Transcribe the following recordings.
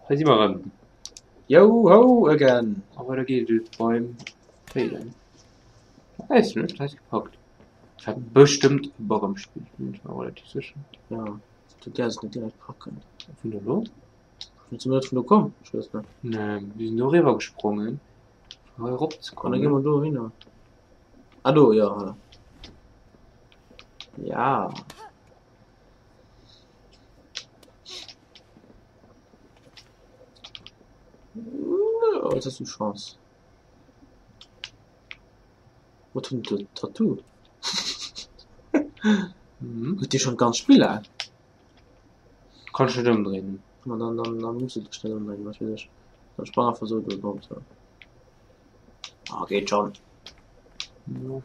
Halt immer ran. Yo ho again. Aber da geht es beim Federn. Weiß nicht, hast du gepackt. Ich hab bestimmt Bock am Spiel. Bin ich mir relativ sicher. Ja, du darfst nicht direkt packen. Von der Lot? Willst du nicht von da kommen? Schwester. Ne, wir sind nur rüber gesprungen. Vorher Und dann raufzukommen. gehen wir da hin. Ah, du, ja. Ja. Ja, jetzt hast du Chance. Was tut das Tattoo? Mhm. Wird die schon ganz spielen? Kannst du nicht umdrehen. Na, dann musst du dich schnell umdrehen, was will ich. Dann sprang er versucht und kommt so. Ah, geht schon. Ja.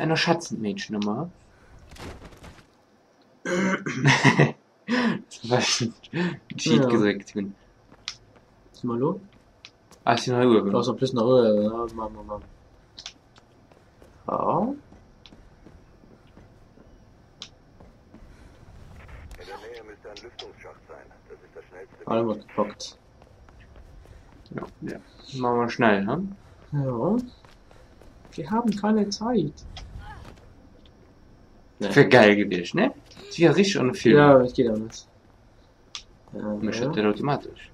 Einer Schatzenmädchen nochmal. Zum Beispiel Cheat Ja. gesagt. Sieh mal los. Ah, ist die neue Uhr. Du hast noch ein bisschen nach Ruhe. Ja, Mann. Ja. In der Nähe müsste ein Lüftungsschacht sein. Das ist das schnellste. Alle mal gepackt. Ja, ja. Machen wir schnell, ne? Ja. Wir haben keine Zeit. Das wäre geil gewesen, ne? Das wäre richtig ohne Film. Ja, das geht auch nicht. Man schreibt den automatisch.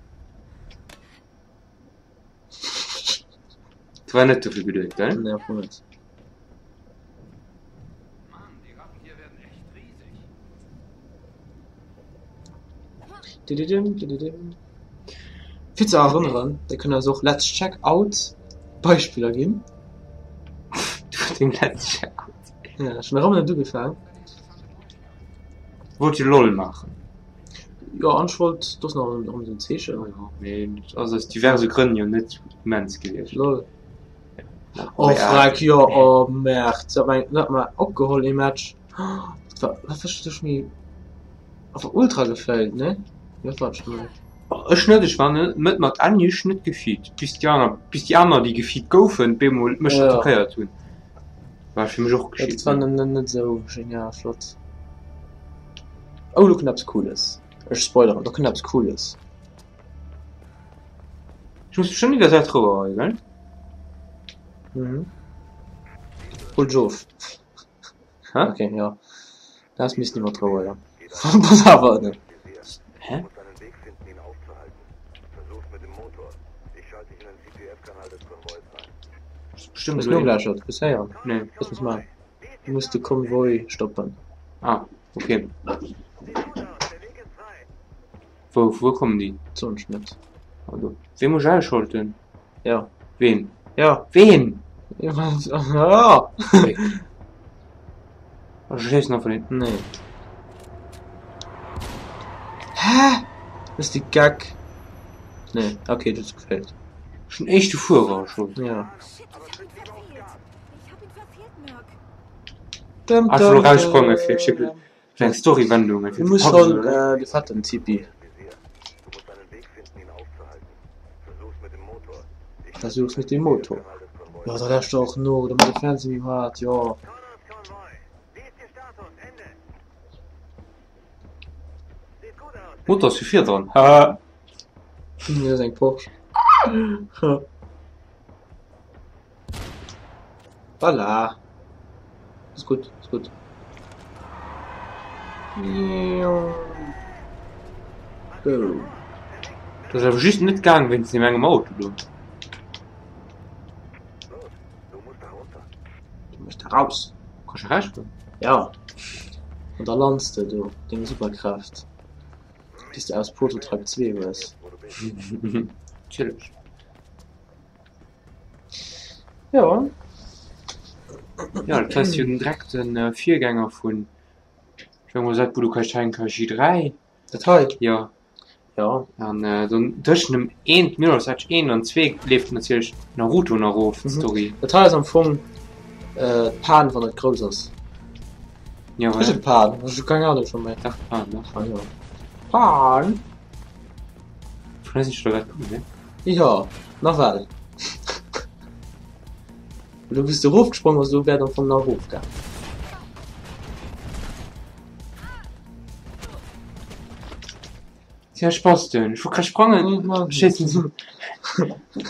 Das war nicht so viel Geduld, gell? Ne, Moment. Mann, die Ratten hier werden echt riesig. Dididim. Willst du auch erinnern? Da können also auch Let's Check Out Beispiele geben. Du den letzten Check. Ja, schon warum nicht du gefallen? Wollt ihr LOL machen? Ja, anschwollt, das noch um den Zesche. Ja, nee, also aus diverse Gründen ja nicht immens gewesen. Lol. Ja, Oh, ja. frag ja, oh, Merkt. So, mein, sag mal, abgeholt im Match. Was verstehst du mir? Auf Ultra gefällt, ne? Ja, war schon mal. Ich nicht, ich war nicht mit Anja nicht gefeed. Bis die anderen, die gefeed goufen, bemol, mich Ja. attackiert tun. War für mich auch Ja, geschieht. das war nicht so genial, flott. Oh, du knappst Cooles. Ich spoilere, du knappst Cooles. Ich muss schon wieder sehr traurig, gell? Mhm. Cool Jof. Hä? Okay, ja. Das müssen wir trauen, ja. Was aber, ne? Hä? Du musst einen Weg finden, ihn aufzuhalten. Versuch's mit dem Motor. Ich schalte dich in den CPF-Kanal des Konvois rein. Das ist Du bestimmt musst so nur ein- gleich schauen. Bisher, ja. Nee. Das muss man. Du musst den Konvoi stoppen. Ah, okay. Sieht gut aus, der Weg ist frei. Wo kommen die? Sonst nicht. Also, wen muss ich einschalten? Ja. Wen? Ja. Wen? Ja. Ja. Also, ich lese noch von hinten. Nee. Hä? Das ist die Gag. Nee, okay, das gefällt. Schon echte Führer schon. Ja. Shit, das hat ihn verdreht. Ich hab ihn verfehlt, Mirk. Dum, Ach, so dum, raussprungen, dum. für Schippel. Kleine Story-Wendung. Du musst schon, die Vater im Tipi. Visier. Du musst einen Weg finden, ihn aufzuhalten. Versuch's mit dem Motor. Ich Versuch's mit dem Motor. Kanal des Konvois. Ja, da lässt du auch nur, damit der Fernsehen wie hart, ja. Connors Konvoi. Wie ist Ihr Status? Ende. Sieht gut aus. Mutter ist für 4 dran. Haha. Das ist ein Porsche. Voilà. Ist gut, ist gut. Go. Das ist aber just nicht gegangen, wenn es nicht mehr im Auto du. Los, du musst da runter. Du musst da raus. Kannst du reinspringen? Ja. Und da landest du, den Superkraft. Bist du aus Prototype 2 was? Wo du bist. Chillig. Ja. Ja, das heißt, hier direkt ein Viergänger von. Ich habe mal gesagt, wo du kannst ein KG3. Datei. Ja. Ja. Und dann zwischen dem 1, minus 1 und 2 lebt natürlich Naruto noch auf, Story. Datei ist am Anfang Pan von der Größers. Ja, Was ist weil. ein Pan? Das ist keine Ahnung von mir. Ach, ne? Ah, ja. Pan? Ich weiß nicht, was das ne? Ja. Nach Wahl. Du bist da hochgesprungen, also du wärst dann vom Nachhof gegangen. Ja, Spaß denn. Ich will keine Sprünge. Mann. Schießen Sie.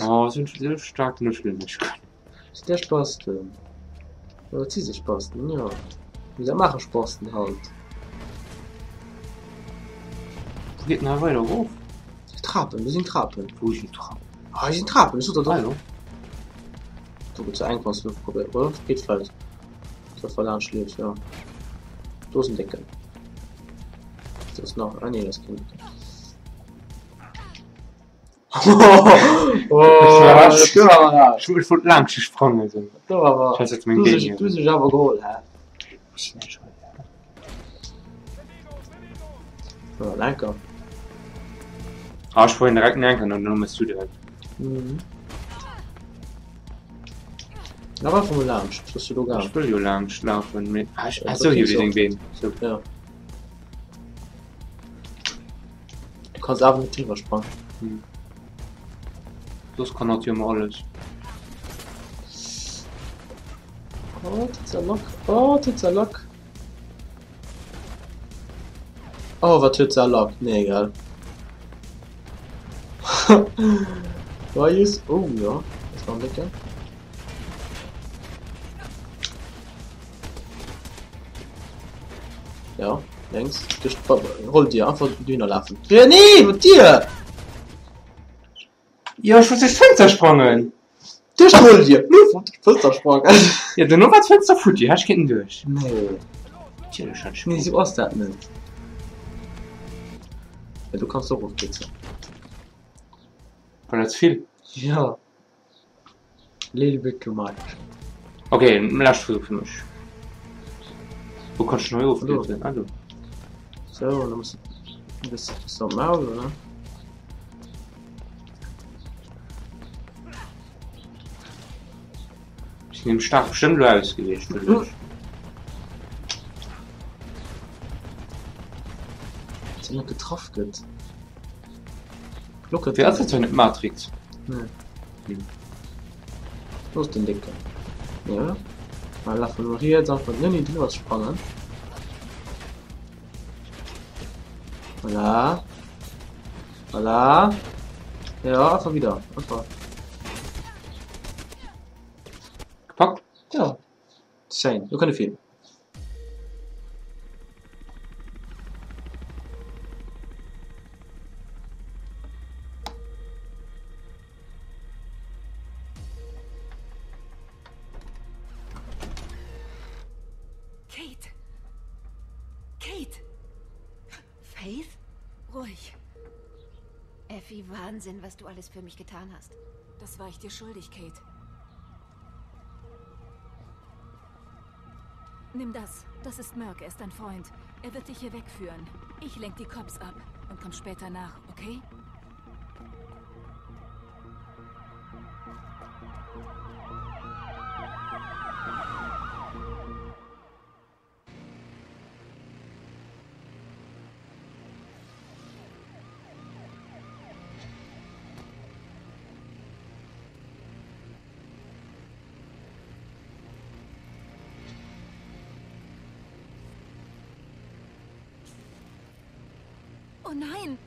Oh, sind so stark nicht. Ist der Spaß denn? Oder zieh sich Spaß denn? Ja. Wie machen Spaß denn halt? Wo geht denn da weiter hoch? Trappen, wir sind Trappen. Wo ist die Trappe? Ah, wir sind Trappen, ist doch Hallo? Du willst ja Einkaufsluft probieren, oder? Geht falsch. Das verloren schläft, ja. Dosendeckel. Das ist noch. Ah, nee, das Kind. Das war ja. Ich will lang gesprungen. So. Da war. Ich weiß jetzt mein Gegner. Du bist aber geholt, hä? Ja, danke. Ah, ich wollte direkt nehmen und dann musst du direkt. Mhm. Aber vom Lunch, das hast du gar Ich nicht. will ja lang schlafen. Mit... Ja, Achso, hier so. wegen wen. So. Ja. Du kannst aber mit drüber springen. Das kann natürlich mal alles. Oh, Titzerlock. Oh, Titzerlock. Oh, was Titzerlock? Nee, egal. War jetzt. Oh, ja. Das war ein Lecker. Ja, längs. Hol dir einfach Dünner laufen. Nee, mit dir! Ja, ich will das Fenster sprengen. Dich hol dir! Nur von Fenstersprung. Ja, du nur was Fenster für die, hast du keinen durch. Nee. Tja, das hat Nee, sie brauchst das nicht. Ja, du kannst doch auf bitte. Weil das viel. Ja. Little bit too much. Okay, lass Versuch für mich. Wo kannst du neu auflösen? Also. So, dann musst du das so Maul, oder? Ich nehme stark bestimmt ausgelegt. Ist noch getroffen geht. Look at Wer ist jetzt eine Matrix? Nee. Los den Dicker. Ja. Mal laufen nur hier, jetzt einfach nie drüber springen. Voilà. Voilà. Ja, einfach wieder. Einfach. Gepackt? Ja. Sein. Du kannst viel. Kate. Kate. Faith? Ruhig. Effie, Wahnsinn, was du alles für mich getan hast. Das war ich dir schuldig, Kate. Nimm das. Das ist Merc, er ist dein Freund. Er wird dich hier wegführen. Ich lenk die Cops ab und komm später nach, okay? Oh nein!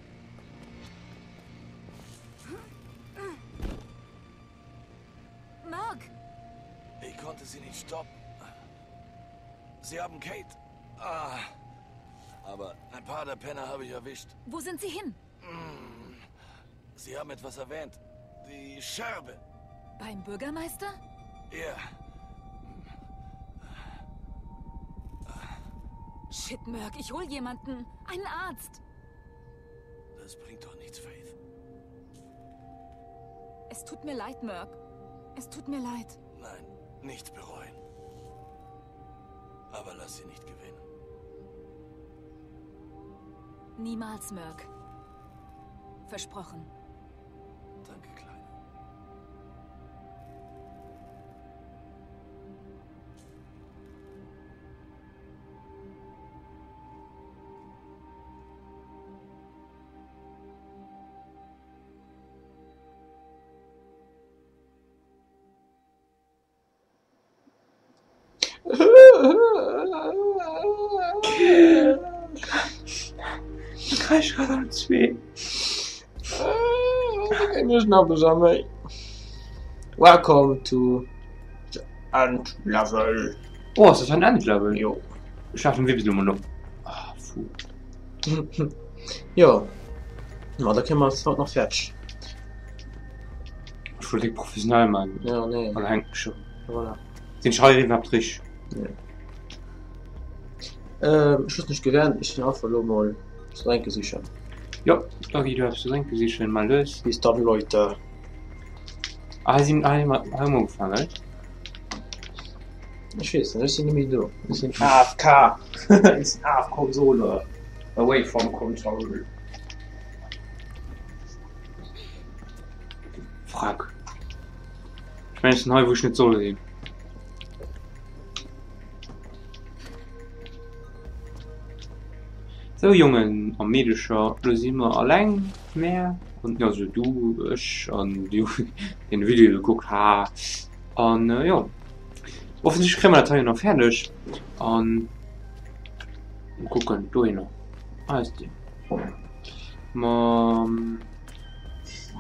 Mark! Ich konnte sie nicht stoppen. Sie haben Kate. Ah. Aber ein paar der Penner habe ich erwischt. Wo sind sie hin? Sie haben etwas erwähnt. Die Scherbe. Beim Bürgermeister? Ja. Shit, Merc, ich hol jemanden. Einen Arzt. Das bringt doch nichts, Faith. Es tut mir leid, Merc. Es tut mir leid. Nein, nichts bereuen. Aber lass sie nicht gewinnen. Niemals, Merc. Versprochen. Danke, Kleine. Ich krieg gerade alles weh. Welcome to the End Level. Oh, ist das ein Endlevel? Jo. Schaffen wir wieder mal noch. Ah, puh. Ja. Na, da können wir es heute noch fertig. Ich wollte professionell machen. Ja, nee. Oder hängt schon. Voilà. Den Schreiben habt ich. Ich muss nicht gewähren, ich bin auch verloren mal. Das Ränke sicher. Ja, da geht du hast du denken, sie schon mal los. Bis dann, Leute. Ah, sie einmal angefangen, ne? Ich weiß nicht, das sind nicht mehr da. Das sind AFK. Das ist AFK-Konsole. Away from control. Frag. Ich meine, es ist ein Heu, wo ich nicht so sehen. So, Jungen, am Medischer, da sind wir allein mehr. Und ja, so du, ich und du den Video geguckt hast. Und ja. Offensichtlich kriegen wir das hier noch fertig. Und gucken, du hier noch. Alles die.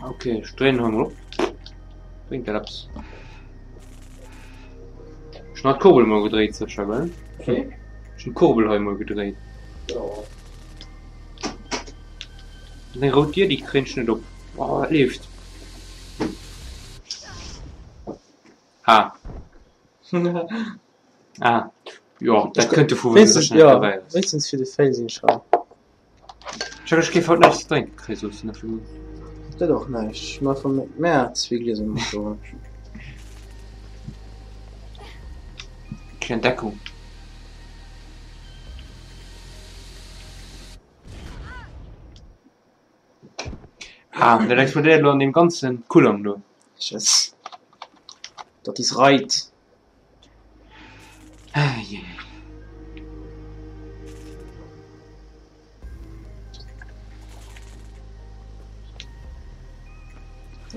Okay, ich drehe noch mal. Bringt der Laps. Ich habe Kurbel mal gedreht, so schon, Okay. Ich habe Kurbel mal gedreht. Ja. Dann rotiert die Grenze nicht ab. Oh, lebt. Ah. Ah. Ja, das könnte vorher so schnell dabei sein. Wenigstens für die Felsen schauen. Ich gehe heute nicht trinken, Jesus, in der Firma. Das doch nicht. Ich mach von März, wie Gläser mit so. Keine Deckung. Ah, der explodiert an dem ganzen Kulon, du. Yes. Das ist right. Ah, yeah.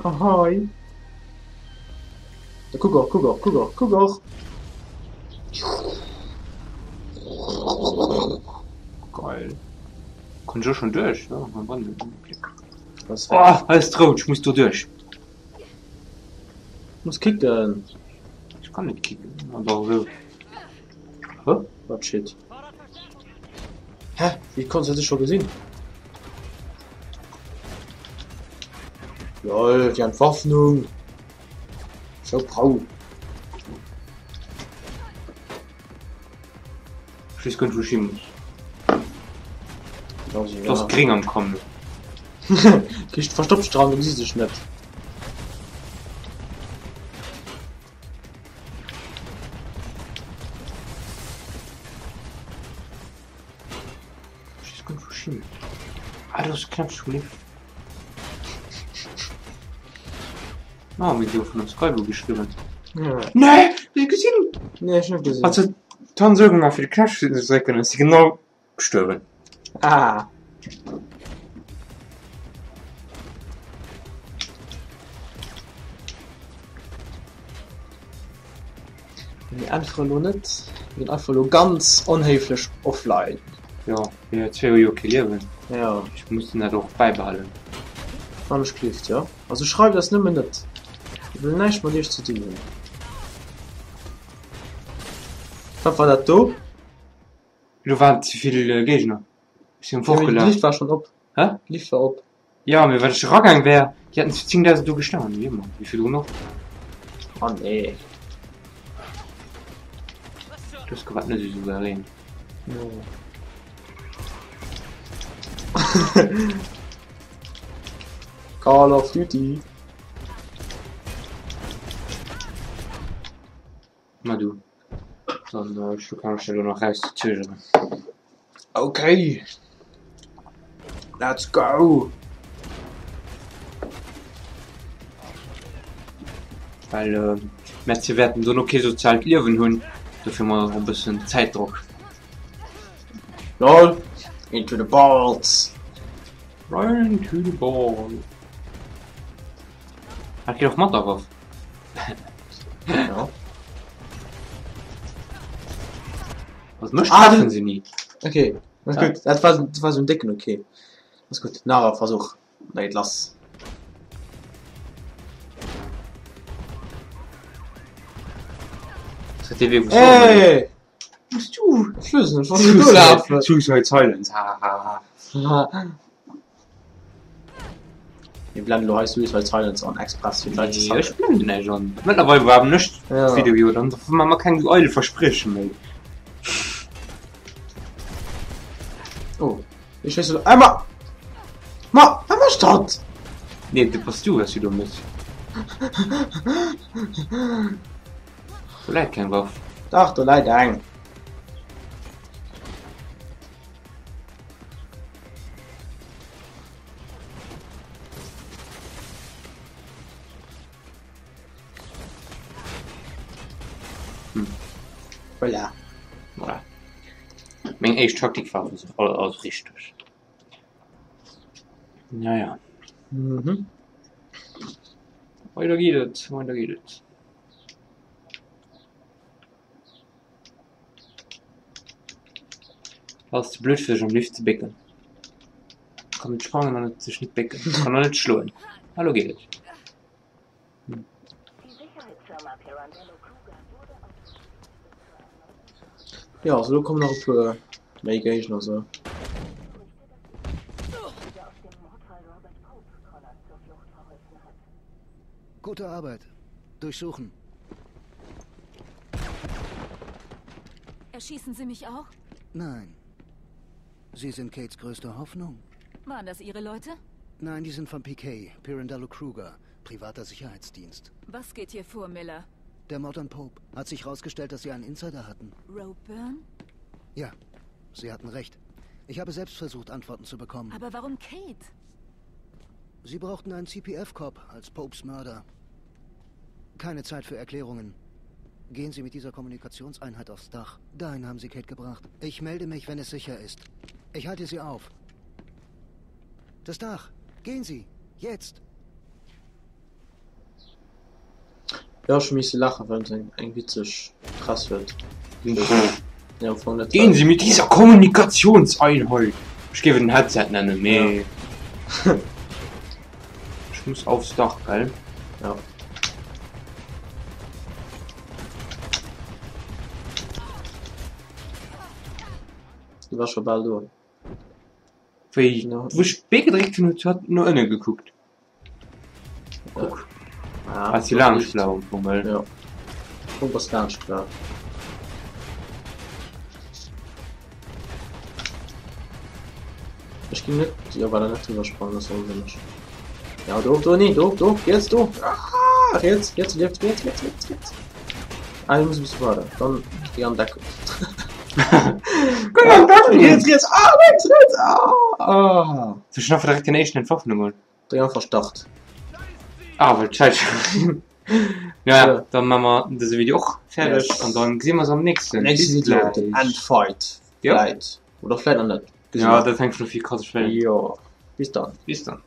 Ahoi. Da, guck auch. Geil. Kommt schon durch, ja, mein Mann. Was Oh, alles traut, ich muss da durch. muss kicken. Ich kann nicht kicken, aber so. Hä? What shit. Hä? Wie konntest du das schon gesehen? Lol, die Entwaffnung. So brau. Ich weiß gar nicht, wo ich hin muss. Also, Du hast gering am Kommen. Kriegst verstopft dran, du siehst es nicht. Ich weiß gar nicht, wo ich hin muss. Ah, du hast knapp schon gelebt. Ah, wie du von uns Skype geschrieben. Ja. Nee, ich gesehen. Nee, ich nicht gesehen. Also, dann sagen wir für die Knappstrecken, ist sie genau gestorben. Ah. Die einfach nur nicht. Ich bin einfach nur ganz unhöflich offline. Ja, wir haben 2 Jahre leben. Ja, Ich muss ihn ja doch beibehalten. alles klifft, ja. Also schreib das nicht mehr nicht. Ich will nicht mal dich zu tun. Was war das da? Du warst zu viele Gegner. Ich bin Ja, die vorgeladen. Licht war schon ab. Hä? Licht war ab. Ja, mir wenn ich rangegangen wäre, die hatten 10.000 du gestanden, wie immer. Wie viel du noch? Oh nee. Das gewagt nicht so souverän. No. Call of Duty. Na du. Dann ich kann ich noch raus zögern. Okay. Let's go. Weil, Mädchen werden so okay sozial leben hun. Dafür mal ein bisschen Zeitdruck. Lol. Into the balls. Run to the ball. Hat ihr doch mal darauf? Ja. Was möchten Ah, machen sie nie? Okay. Na Ja. gut. Das war so ein Decken, okay. Das ist gut. Na, Versuch. Nein, lass. Das hat dir wirklich Ey! Musst du Schlüssel von der Laufen? Suicide Silence. Haha. Wir blenden du heißt Suicide Silence an Express. Ja, ich blende nicht schon. Mittlerweile wir haben nicht Ja. Video, dann man kann die Eule versprechen. Ey. Oh. Ich weiß nicht. Einmal! Einmal Start! Nee, das passt du, was du bist. Vielleicht kein Waff. Doch, du leid ein. Voilà. Voilà. Meine erste Taktik war alles richtig. Naja. Mhm. Weiter geht es, weiter geht es. Was ist blöd für dich, am liebsten zu becken? Kann mit Sprangen noch nicht nicht becken. Kann noch nicht schlagen. Hallo geht es. Ja, also du kommst noch für Megation oder so. Gute Arbeit. Durchsuchen. Erschießen Sie mich auch? Nein. Sie sind Kates größte Hoffnung. Waren das Ihre Leute? Nein, die sind von PK, Pirandello Kruger, privater Sicherheitsdienst. Was geht hier vor, Miller? Der Mord an Pope. Hat sich herausgestellt, dass sie einen Insider hatten. Ropeburn? Ja, sie hatten recht. Ich habe selbst versucht, Antworten zu bekommen. Aber warum Kate? Sie brauchten einen CPF-Cop als Popes Mörder. Keine Zeit für Erklärungen. Gehen Sie mit dieser Kommunikationseinheit aufs Dach. Dahin haben Sie Kate gebracht. Ich melde mich, wenn es sicher ist. Ich halte Sie auf. Das Dach. Gehen Sie. Jetzt. Ja, ich müsste lachen, wenn es ein witzig krass wird. Ja, von der Gehen Sie mit dieser Kommunikationseinheit. Ich gebe den Headset nennen, nee. Ja. Ich muss aufs Dach, gell? Ja. Du warst schon bald durch. Weil, Ja. wo ich direkt hat nur innen geguckt. Guck. Ja, Als die Langschlau vom Welt. Ja. Und was ganz klar. Ich ging nicht, ja, war da nicht drüber spannend, das war unsinnig. Ja, du, nicht, du, jetzt, du. Ah, jetzt. Ah, ich muss ein bisschen warten. Dann geh an Deckung. Jetzt, ah. So schnell direkt den nächsten Entwaffnung. Dreh einfach Start. Ah, weil Zeit. Ja, Ja. dann machen wir das Video auch fertig Yes. und dann sehen wir uns am nächsten. Nächstes Bis Video, gleich. Endfight. Ja. Vielleicht. Oder vielleicht auch nicht. Ja, das hängt von viel krasse Schwellen. Ja. Bis dann. Bis dann.